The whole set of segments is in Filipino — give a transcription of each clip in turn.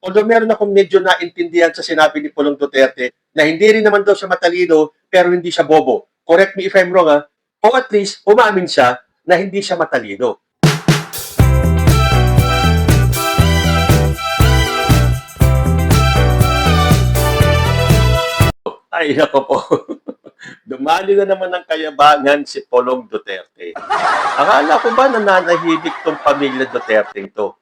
Although meron akong medyo naintindihan sa sinabi ni Pulong Duterte na hindi rin naman daw siya matalino pero hindi siya bobo. Correct me if I'm wrong, ha? O at least umamin siya na hindi siya matalino. Ay, ako po. Dumali na naman ng kayabangan si Pulong Duterte. Akala ko ba nananahimik tong pamilya Duterte ito?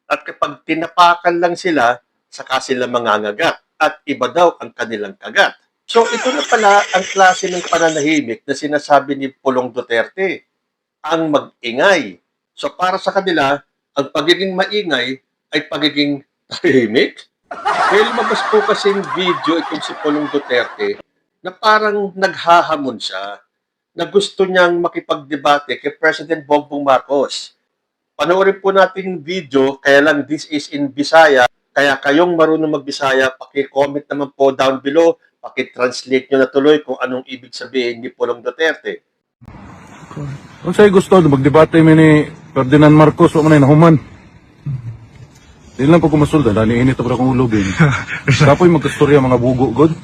At kapag tinapakan lang sila, saka sila mangangagat. At iba daw ang kanilang kagat. So ito na pala ang klase ng pananahimik na sinasabi ni Pulong Duterte. Ang mag-ingay. So para sa kanila, ang pagiging maingay ay pagiging tahimik. May lumabas po kasing video itong si Pulong Duterte na parang naghahamon siya na gusto niyang makipagdebate kay President Bongbong Marcos. Panoorin po natin yung video, kaya lang this is in Bisaya. Kaya kayong marunong mag-Bisaya, paki-comment naman po down below, paki-translate nyo na tuloy kung anong ibig sabihin ni Pulong Duterte. Kung sa'yo gusto, magdebate mo ni Ferdinand Marcos, o manay nahuman. Di lang po kumasulda, dahil init ako akong ulogin. Kapoy magkastorya mga bugo, God.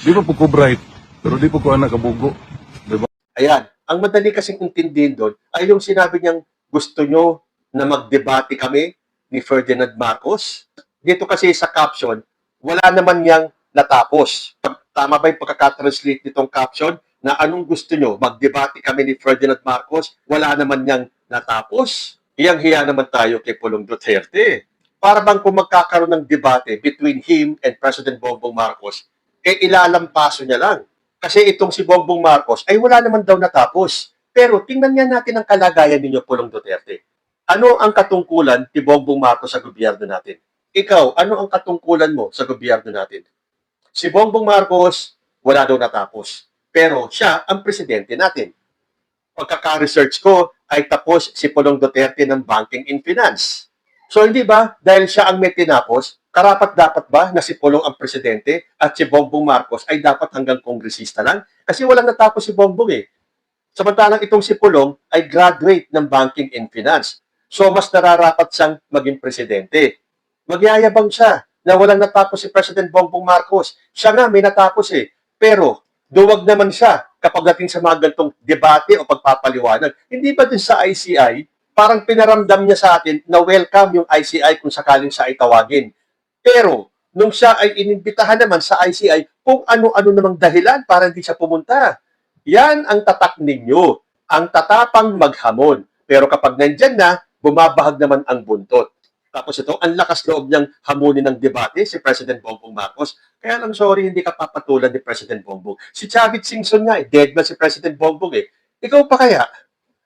Di pa po ko bright, pero di po ko anak kabugo. Diba? Ayan, ang madali kasing intindihin doon ay yung sinabi niyang gusto nyo na magdebate kami ni Ferdinand Marcos. Dito kasi sa caption, wala naman niyang natapos. Tama ba yung pagkakatranslate nitong caption na anong gusto nyo, magdebate kami ni Ferdinand Marcos, wala naman niyang natapos? Hiyang-hiya naman tayo kay Pulong Duterte. Para bang kung magkakaroon ng debate between him and President Bongbong Marcos, ilalampaso niya lang. Kasi itong si Bongbong Marcos ay wala naman daw natapos. Pero tingnan nga natin ang kalagayan ninyo, Pulong Duterte. Ano ang katungkulan ni Bongbong Marcos sa gobyerno natin? Ikaw, ano ang katungkulan mo sa gobyerno natin? Si Bongbong Marcos, wala daw natapos. Pero siya ang presidente natin. Pagkaka-research ko, ay tapos si Pulong Duterte ng Banking and Finance. So hindi ba, dahil siya ang may tinapos, karapat-dapat ba na si Pulong ang presidente at si Bongbong Marcos ay dapat hanggang kongresista lang? Kasi walang natapos si Bongbong eh. Samantalang itong si Pulong ay graduate ng Banking and Finance. So mas nararapat siyang maging presidente. Magyayabang siya na walang natapos si President Bongbong Marcos. Siya nga may natapos eh. Pero duwag naman siya kapag dating sa mga gantong debate o pagpapaliwanag. Hindi ba din sa ICI, parang pinaramdam niya sa atin na welcome yung ICI kung sakaling siya ay tawagin. Pero nung siya ay inimbitahan naman sa ICI, kung ano-ano namang dahilan para hindi siya pumunta. Yan ang tatak ninyo, ang tatapang maghamon. Pero kapag nandyan na, bumabahag naman ang buntot. Tapos ito, ang lakas loob niyang hamunin ng debate si President Bongbong Marcos. Kaya lang sorry, hindi ka papatulan ni President Bongbong. Si Chavit Singson nga, dead man si President Bongbong eh. Ikaw pa kaya?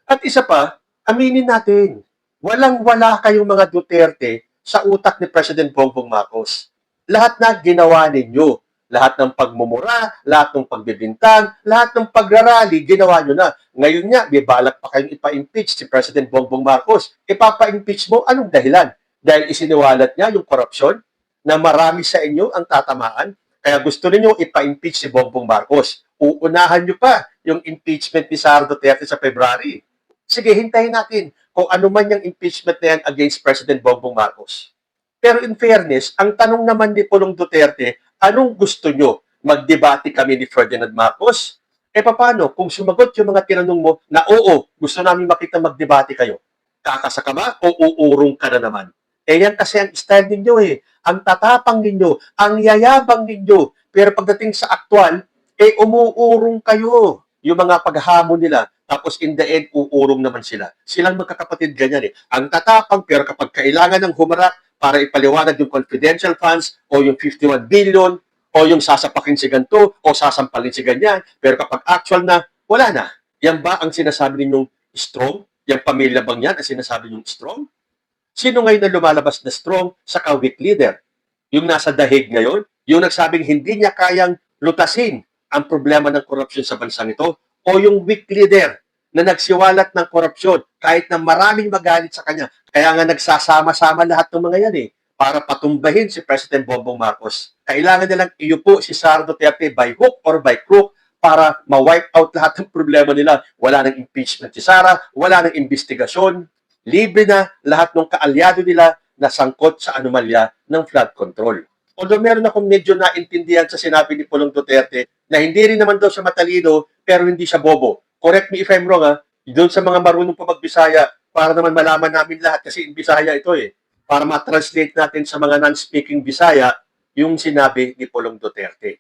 At isa pa, aminin natin, walang-wala kayong mga Duterte sa utak ni President Bongbong Marcos. Lahat na ginawa ninyo. Lahat ng pagmumura, lahat ng pagbibintang, lahat ng pagrarally, ginawa nyo na. Ngayon nga, may balak pa kayong ipa-impeach si President Bongbong Marcos. Ipapa-impeach mo, anong dahilan? Dahil isiniwalat niya yung korupsyon na marami sa inyo ang tatamaan. Kaya gusto niyo ipa-impeach si Bongbong Marcos. Uunahan nyo pa yung impeachment ni Sara Duterte sa February. Sige, hintayin natin kung ano man yung impeachment na yan against President Bongbong Marcos. Pero in fairness, ang tanong naman ni Pulong Duterte, anong gusto nyo? Magdebate kami ni Ferdinand Marcos? Paano kung sumagot yung mga tinanong mo na oo, gusto namin makita magdebate kayo? Kakasa ka ba o uurong ka na naman? Yan kasi ang style ninyo eh. Ang tatapang ninyo, ang yayabang ninyo. Pero pagdating sa aktual, umuurong kayo. Yung mga paghamon nila, tapos in the end, uurong naman sila. Silang magkakapatid ganyan eh. Ang tatapang, pero kapag kailangan ng humarap para ipaliwanag yung confidential funds o yung 51 billion o yung sasapakin si ganito o sasampalin si ganyan, pero kapag actual na, wala na. Yan ba ang sinasabi ninyong strong? Yung pamilya bang yan ang sinasabi ninyong strong? Sino ngayon na lumalabas na strong sa weak leader? Yung nasa dahig ngayon? Yung nagsabing hindi niya kayang lutasin ang problema ng korupsyon sa bansang ito? O yung weak leader na nagsiwalat ng korupsyon kahit na maraming magalit sa kanya? Kaya nga nagsasama-sama lahat ng mga yan eh para patumbahin si President Bongbong Marcos. Kailangan nilang iupo si Sara Duterte by hook or by crook para ma-wipe out lahat ng problema nila. Wala ng impeachment si Sara, wala ng investigasyon, libre na lahat ng kaalyado nila na sangkot sa anomalya ng flood control. Although meron akong medyo naintindihan sa sinabi ni Pulong Duterte na hindi rin naman daw siya matalino pero hindi siya bobo. Correct me if I'm wrong ha. Doon sa mga marunong pa magbisaya para naman malaman namin lahat kasi in Bisaya ito eh. Para ma-translate natin sa mga non-speaking Bisaya yung sinabi ni Pulong Duterte.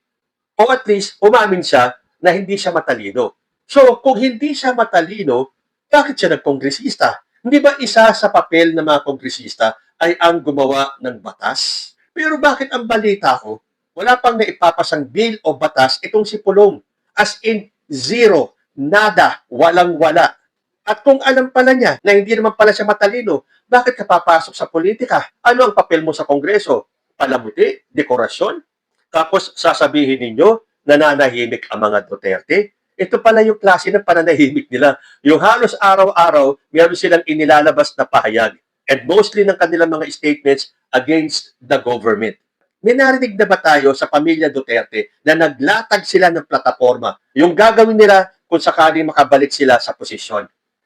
O at least umamin siya na hindi siya matalino. So kung hindi siya matalino, bakit siya nagkongresista? Hindi ba isa sa papel ng mga kongresista ay ang gumawa ng batas? Pero bakit ang balita ko, wala pang naipapasang bill o batas itong si Pulong? As in, zero, nada, walang-wala. At kung alam pala niya na hindi naman pala siya matalino, bakit ka papasok sa politika? Ano ang papel mo sa Kongreso? Palamuti? Dekorasyon? Tapos sasabihin ninyo, nananahimik ang mga Duterte? Ito pala yung klase ng pananahimik nila. Yung halos araw-araw, meron silang inilalabas na pahayag. And mostly ng kanilang mga statements against the government. May narinig na ba tayo sa pamilya Duterte na naglatag sila ng plataforma? Yung gagawin nila kung sakaling makabalik sila sa posisyon.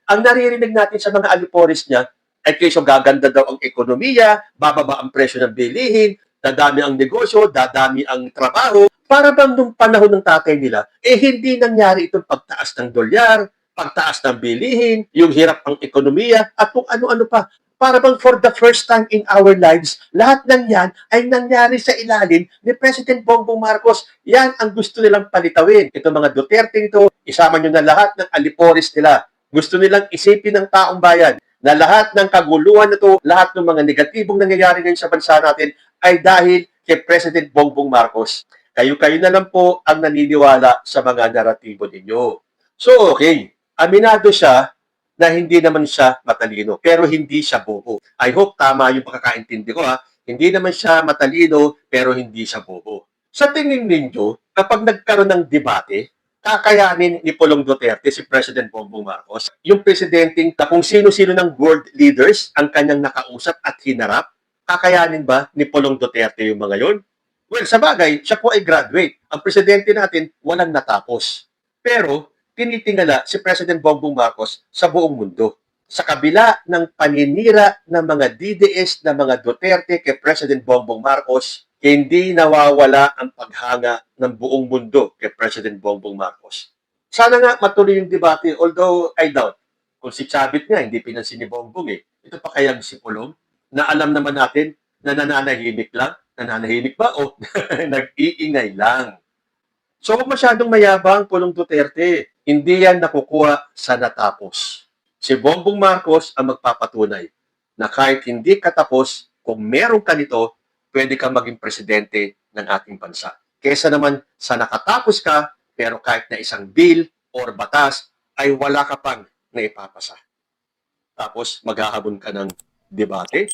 Ang naririnig natin sa mga alipores niya ay kesyo gaganda daw ang ekonomiya, bababa ang presyo ng bilihin, dadami ang negosyo, dadami ang trabaho. Para bang nung panahon ng tatay nila, hindi nangyari itong pagtaas ng dolyar, pagtaas ng bilihin, yung hirap ang ekonomiya, at kung ano-ano pa. Para bang for the first time in our lives, lahat ng yan ay nangyari sa ilalim ni President Bongbong Marcos. Yan ang gusto nilang palitawin. Ito mga Duterte ito, isama nyo na lahat ng alipores nila. Gusto nilang isipin ng taong bayan na lahat ng kaguluhan na ito, lahat ng mga negatibong nangyayari ngayon sa bansa natin ay dahil kay President Bongbong Marcos. Kayo-kayo na lang po ang naniniwala sa mga naratibo ninyo. So, okay. Aminado siya na hindi naman siya matalino, pero hindi siya bobo. I hope tama yung pagkakaintindi ko ha. Hindi naman siya matalino, pero hindi siya bobo. Sa tingin ninyo, kapag nagkaroon ng debate, kakayanin ni Pulong Duterte, si President Bongbong Marcos, yung presidenting na kung sino-sino ng world leaders ang kanyang nakausap at hinarap, kakayanin ba ni Pulong Duterte yung mga yon? Well, sa bagay, siya po ay graduate. Ang presidente natin, walang natapos. Pero, tinitingala si President Bongbong Marcos sa buong mundo. Sa kabila ng paninira ng mga DDS na mga Duterte kay President Bongbong Marcos, hindi nawawala ang paghanga ng buong mundo kay President Bongbong Marcos. Sana nga matuloy yung debate, although I doubt. Kung si Chavit nga, hindi pinansin ni Bongbong eh. Ito pa kayang si Pulong, na alam naman natin na nananahimik lang. Nananahimik ba o nag-iingay lang? So, huwag masyadong mayabang Pulong Duterte. Hindi yan nakukuha sa natapos. Si Bongbong Marcos ang magpapatunay na kahit hindi katapos, kung meron ka nito, pwede kang maging presidente ng ating bansa. Kesa naman sa nakatapos ka, pero kahit na isang bill or batas, ay wala ka pang naipapasa. Tapos maghahabon ka ng debate,